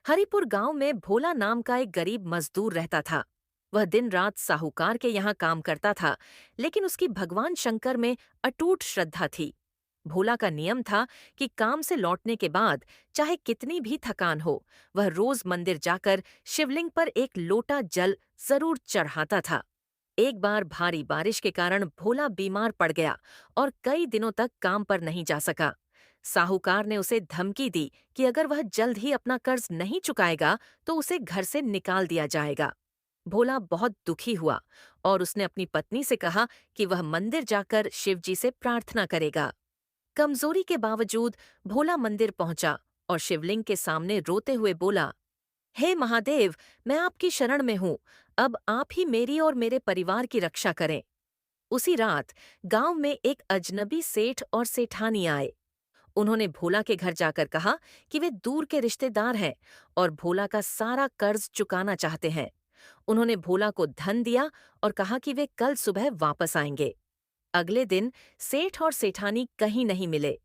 हरिपुर गांव में भोला नाम का एक गरीब मजदूर रहता था। वह दिन रात साहूकार के यहाँ काम करता था, लेकिन उसकी भगवान शंकर में अटूट श्रद्धा थी। भोला का नियम था कि काम से लौटने के बाद चाहे कितनी भी थकान हो, वह रोज मंदिर जाकर शिवलिंग पर एक लोटा जल जरूर चढ़ाता था। एक बार भारी बारिश के कारण भोला बीमार पड़ गया और कई दिनों तक काम पर नहीं जा सका। साहूकार ने उसे धमकी दी कि अगर वह जल्द ही अपना कर्ज नहीं चुकाएगा तो उसे घर से निकाल दिया जाएगा। भोला बहुत दुखी हुआ और उसने अपनी पत्नी से कहा कि वह मंदिर जाकर शिवजी से प्रार्थना करेगा। कमजोरी के बावजूद भोला मंदिर पहुंचा और शिवलिंग के सामने रोते हुए बोला, हे महादेव, मैं आपकी शरण में हूँ। अब आप ही मेरी और मेरे परिवार की रक्षा करें। उसी रात गांव में एक अजनबी सेठ और सेठानी आए। उन्होंने भोला के घर जाकर कहा कि वे दूर के रिश्तेदार हैं और भोला का सारा कर्ज चुकाना चाहते हैं। उन्होंने भोला को धन दिया और कहा कि वे कल सुबह वापस आएंगे। अगले दिन सेठ और सेठानी कहीं नहीं मिले,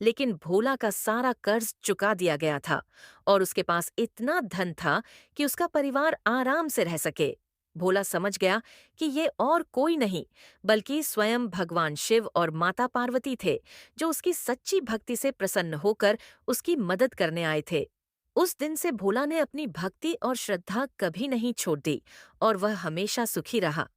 लेकिन भोला का सारा कर्ज चुका दिया गया था और उसके पास इतना धन था कि उसका परिवार आराम से रह सके। भोला समझ गया कि ये और कोई नहीं बल्कि स्वयं भगवान शिव और माता पार्वती थे, जो उसकी सच्ची भक्ति से प्रसन्न होकर उसकी मदद करने आए थे। उस दिन से भोला ने अपनी भक्ति और श्रद्धा कभी नहीं छोड़ दी और वह हमेशा सुखी रहा।